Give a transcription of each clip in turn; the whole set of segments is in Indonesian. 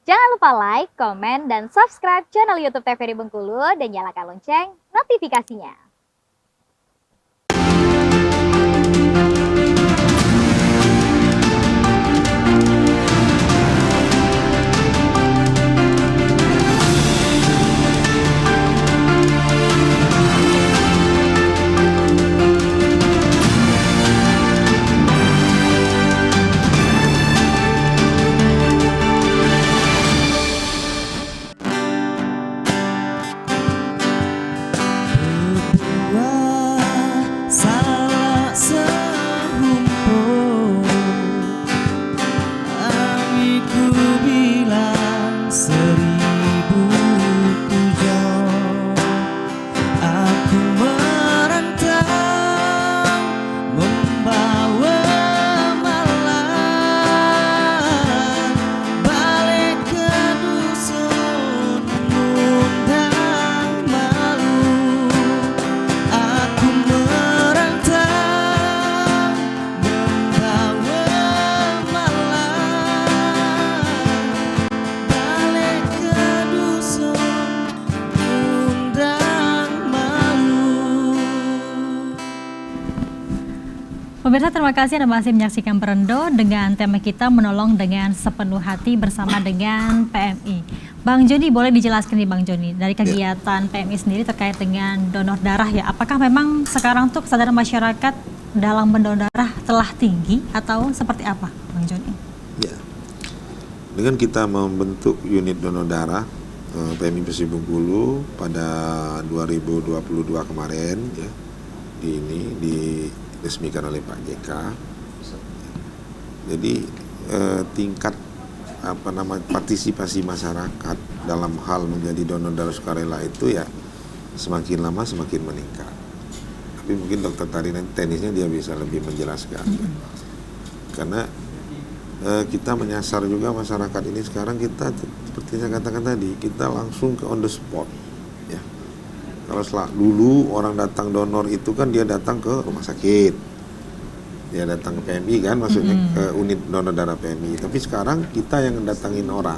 Jangan lupa like, komen, dan subscribe channel YouTube TVRI Bengkulu dan nyalakan lonceng notifikasinya. Pemirsa, terima kasih Anda masih menyaksikan Berendo dengan tema kita menolong dengan sepenuh hati bersama dengan PMI. Bang Joni, boleh dijelaskan nih Bang Joni, dari kegiatan PMI sendiri terkait dengan donor darah ya, apakah memang sekarang tuh kesadaran masyarakat dalam mendonor darah telah tinggi atau seperti apa Bang Joni? Ya, dengan kita membentuk unit donor darah PMI Persib Bengkulu pada 2022 kemarin ya, diresmikan oleh Pak JK. Jadi tingkat partisipasi masyarakat dalam hal menjadi donor darah sukarela itu ya semakin lama semakin meningkat. Tapi mungkin Dokter Tari teknisnya dia bisa lebih menjelaskan. Ya. Karena kita menyasar juga masyarakat ini sekarang, kita seperti saya katakan tadi, kita langsung ke on the spot. Ya. Kalau dulu orang datang donor itu kan dia datang ke rumah sakit, dia datang ke PMI kan, maksudnya ke unit donor darah PMI. Tapi sekarang kita yang datangin orang,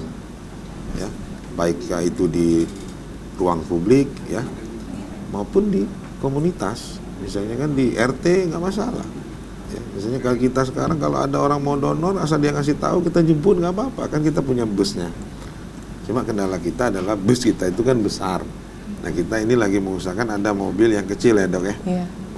ya, baik itu di ruang publik, ya, maupun di komunitas. Misalnya kan di RT nggak masalah. Ya, misalnya kalau kita sekarang kalau ada orang mau donor, asal dia ngasih tahu kita jemput nggak apa-apa, kan kita punya busnya. Cuma kendala kita adalah bus kita itu kan besar. Nah kita ini lagi mengusahakan ada mobil yang kecil ya dok ya,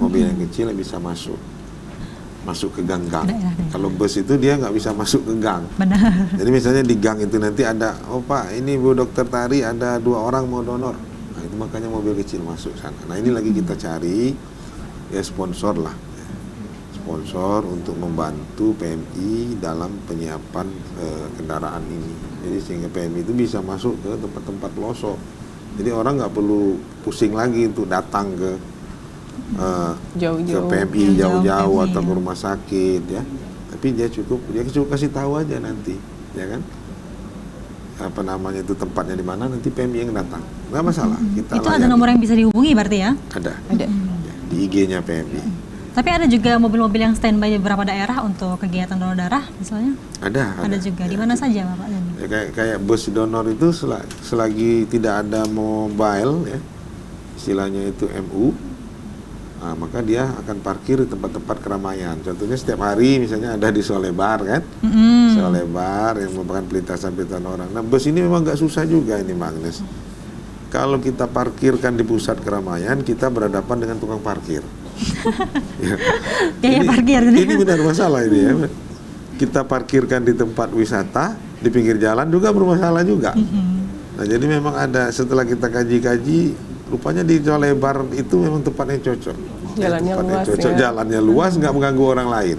mobil yang kecil yang bisa masuk ke gang-gang. Kalau bus itu dia nggak bisa masuk ke gang. Benar. Jadi misalnya di gang itu nanti ada, oh Pak ini Bu Dokter Tari ada 2 orang mau donor. Nah itu makanya mobil kecil masuk sana. Nah ini lagi kita cari ya sponsor lah, sponsor untuk membantu PMI dalam penyiapan kendaraan ini. Jadi sehingga PMI itu bisa masuk ke tempat-tempat pelosok. Jadi orang nggak perlu pusing lagi untuk datang ke PMI jauh-jauh atau ke rumah sakit ya. Tapi dia cukup kasih tahu aja nanti, ya kan? Apa namanya itu tempatnya di mana, nanti PMI yang datang. Nggak masalah. Kita itu ada nomor yang bisa dihubungi berarti ya? Ada. Ya, di IG-nya PMI. Tapi ada juga mobil-mobil yang standby di beberapa daerah untuk kegiatan donor darah misalnya? Ada juga. Ya. Di mana saja Bapak? Ya, kayak bus donor itu selagi tidak ada mobile ya, istilahnya itu MU, nah, maka dia akan parkir di tempat-tempat keramaian. Contohnya setiap hari misalnya ada di Solebar kan, Solebar yang merupakan pelintasan orang. Nah bus ini memang nggak susah juga ini Agnes. Kalau kita parkirkan di pusat keramaian, kita berhadapan dengan tukang parkir. Ya, parkir. Ini benar masalah ini ya. Kita parkirkan di tempat wisata, di pinggir jalan juga bermasalah juga. Nah jadi memang ada, setelah kita kaji-kaji, rupanya di Solebar itu memang tempatnya cocok. Jalannya luas ya. Jalannya luas, nggak mengganggu orang lain.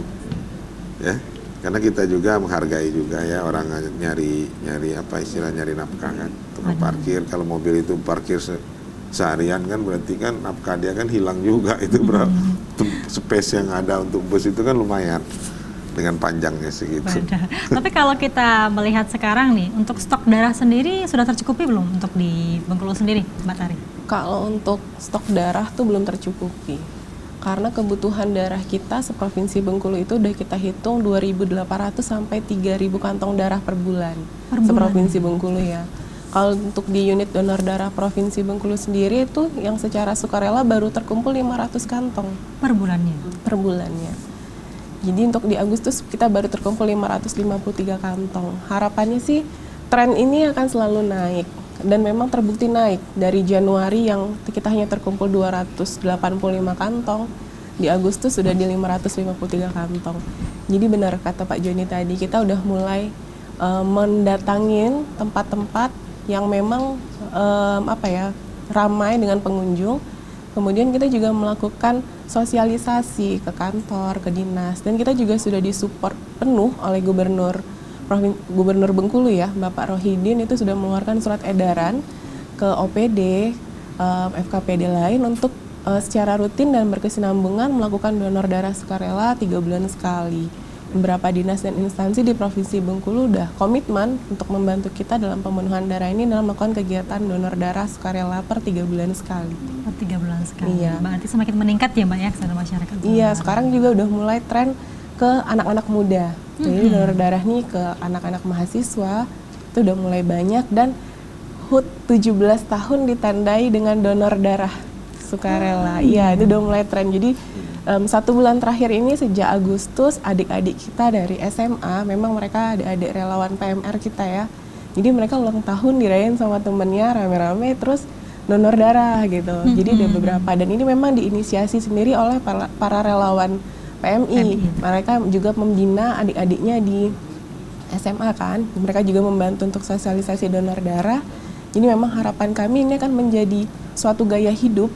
Ya, karena kita juga menghargai juga ya orang nyari apa istilah nyari nafkah kan. Tukang parkir, kalau mobil itu parkir seharian kan berarti kan nafkah dia kan hilang juga. Itu berapa space yang ada untuk bus itu kan lumayan dengan panjangnya segitu. Tapi kalau kita melihat sekarang nih, untuk stok darah sendiri sudah tercukupi belum untuk di Bengkulu sendiri, Mbak Tari? Kalau untuk stok darah tuh belum tercukupi. karena kebutuhan darah kita seprovinsi Bengkulu itu udah kita hitung 2.800 sampai 3.000 kantong darah per bulan. Seprovinsi Bengkulu ya. Kalau untuk di unit donor darah Provinsi Bengkulu sendiri itu yang secara sukarela baru terkumpul 500 kantong Per bulannya. per bulannya. Jadi untuk di Agustus kita baru terkumpul 553 kantong. Harapannya sih tren ini akan selalu naik dan memang terbukti naik dari Januari yang kita hanya terkumpul 285 kantong, di Agustus sudah di 553 kantong. Jadi benar kata Pak Joni tadi, kita udah mulai mendatangin tempat-tempat yang memang ramai dengan pengunjung. Kemudian kita juga melakukan sosialisasi ke kantor, ke dinas, dan kita juga sudah disupport penuh oleh Gubernur Bengkulu ya, Bapak Rohidin itu sudah mengeluarkan surat edaran ke OPD, FKPD lain untuk secara rutin dan berkesinambungan melakukan donor darah sukarela 3 bulan sekali. Beberapa dinas dan instansi di Provinsi Bengkulu udah komitmen untuk membantu kita dalam pemenuhan darah ini dalam melakukan kegiatan donor darah sukarela per 3 bulan sekali. Per 3 bulan sekali. Iya. Berarti semakin meningkat ya Mbak ya kesadaran masyarakat. Iya, sekarang juga udah mulai tren ke anak-anak muda. Jadi donor darah nih ke anak-anak mahasiswa itu udah mulai banyak, dan HUT 17 tahun ditandai dengan donor darah sukarela. Iya, itu udah mulai tren. Jadi 1 bulan terakhir ini sejak Agustus adik-adik kita dari SMA, memang mereka adik-adik relawan PMR kita ya. Jadi mereka ulang tahun dirayain sama temennya rame-rame terus donor darah gitu. Jadi ada beberapa, dan ini memang diinisiasi sendiri oleh para relawan PMI. Mereka juga membina adik-adiknya di SMA kan. Mereka juga membantu untuk sosialisasi donor darah. Jadi memang harapan kami ini akan menjadi suatu gaya hidup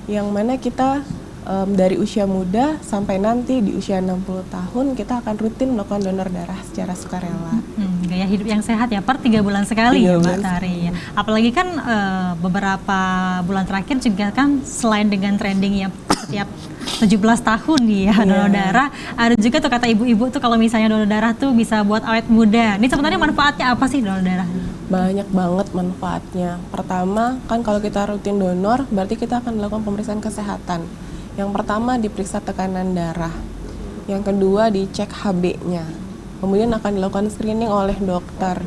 yang mana kita dari usia muda sampai nanti di usia 60 tahun kita akan rutin melakukan donor darah secara sukarela. Gaya hidup yang sehat ya, per 3 bulan sekali ya Mbak Tari. Apalagi kan beberapa bulan terakhir juga kan selain dengan trending ya setiap 17 tahun ya donor darah, ada juga tuh kata ibu-ibu tuh kalau misalnya donor darah tuh bisa buat awet muda. Ini sebenarnya manfaatnya apa sih donor darah? Banyak banget manfaatnya. Pertama kan kalau kita rutin donor berarti kita akan melakukan pemeriksaan kesehatan. Yang pertama diperiksa tekanan darah, yang kedua dicek HB-nya, kemudian akan dilakukan screening oleh dokter.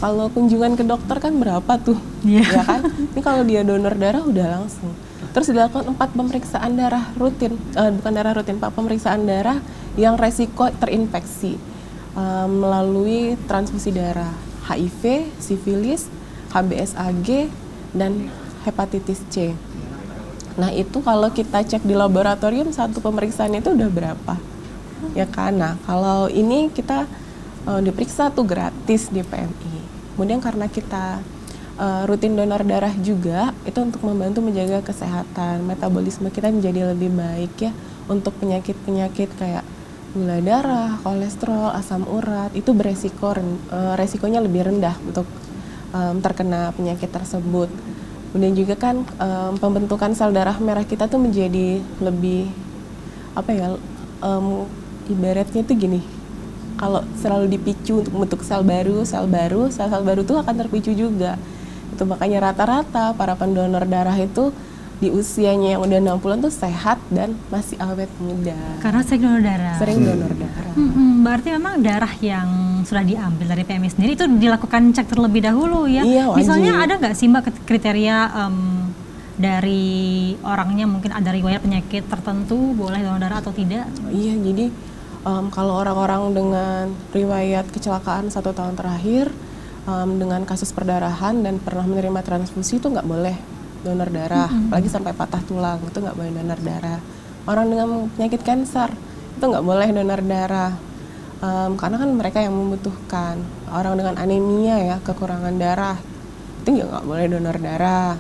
Kalau kunjungan ke dokter kan berapa tuh, ya kan? Ini kalau dia donor darah udah langsung. Terus dilakukan 4 pemeriksaan darah rutin, bukan darah rutin, 4 pemeriksaan darah yang resiko terinfeksi melalui transfusi darah, HIV, sifilis, HBsAg, dan hepatitis C. Nah itu kalau kita cek di laboratorium 1 pemeriksaan itu udah berapa, ya kan? Nah kalau ini kita diperiksa tuh gratis di PMI. Kemudian karena kita rutin donor darah juga, itu untuk membantu menjaga kesehatan, metabolisme kita menjadi lebih baik ya. Untuk penyakit-penyakit kayak gula darah, kolesterol, asam urat, itu resikonya lebih rendah untuk terkena penyakit tersebut. Kemudian juga kan pembentukan sel darah merah kita tuh menjadi lebih ibaratnya tuh gini, kalau selalu dipicu untuk membentuk sel baru tuh akan terpicu juga. Itu makanya rata-rata para pendonor darah itu di usianya yang udah 60-an tuh sehat dan masih awet muda. Karena sering donor darah. Sering donor darah. Berarti memang darah yang sudah diambil dari PMI sendiri itu dilakukan cek terlebih dahulu ya. Iya, wajib. Misalnya ada nggak sih Mbak kriteria dari orangnya, mungkin ada riwayat penyakit tertentu boleh donor darah atau tidak? Iya, jadi kalau orang-orang dengan riwayat kecelakaan 1 tahun terakhir, dengan kasus perdarahan dan pernah menerima transfusi itu nggak boleh donor darah, apalagi sampai patah tulang itu nggak boleh donor darah. Orang dengan penyakit kanker itu nggak boleh donor darah, karena kan mereka yang membutuhkan. Orang dengan anemia ya, kekurangan darah, itu juga nggak boleh donor darah.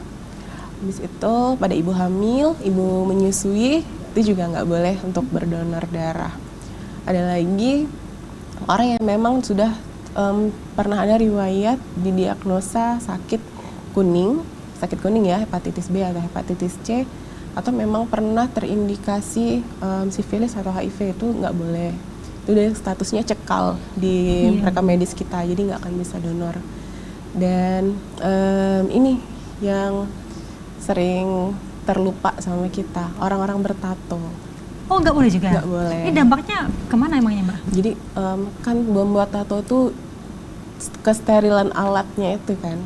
Habis itu pada ibu hamil, ibu menyusui, itu juga nggak boleh untuk berdonor darah. Ada lagi orang yang memang sudah pernah ada riwayat didiagnosa sakit kuning ya, hepatitis B atau hepatitis C, atau memang pernah terindikasi sifilis atau HIV, itu nggak boleh. Itu udah statusnya cekal di rekam medis kita, jadi nggak akan bisa donor. Dan ini yang sering terlupa sama kita. Orang-orang bertato Oh, nggak boleh juga? nggak boleh. Ini dampaknya kemana emangnya, Mbak? Jadi kan membuat tato tuh kesterilan alatnya itu kan.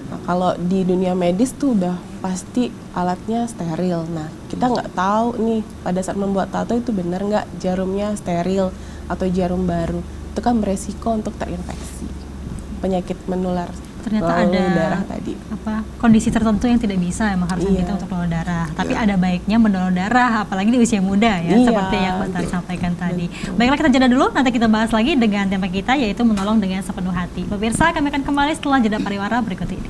Nah, kalau di dunia medis tuh udah pasti alatnya steril. Nah, kita nggak tahu nih pada saat membuat tato itu benar nggak jarumnya steril atau jarum baru. Itu kan beresiko untuk terinfeksi penyakit menular Ternyata melalui ada darah tadi. kondisi tertentu yang tidak bisa emang harus Iya. kita untuk donor darah. Tapi ada baiknya mendonor darah, apalagi di usia muda ya, Iya, seperti yang Mbak Tari sampaikan tadi. Baiklah, kita jeda dulu, nanti kita bahas lagi dengan tema kita yaitu menolong dengan sepenuh hati. Pemirsa, kami akan kembali setelah jeda pariwara berikut ini.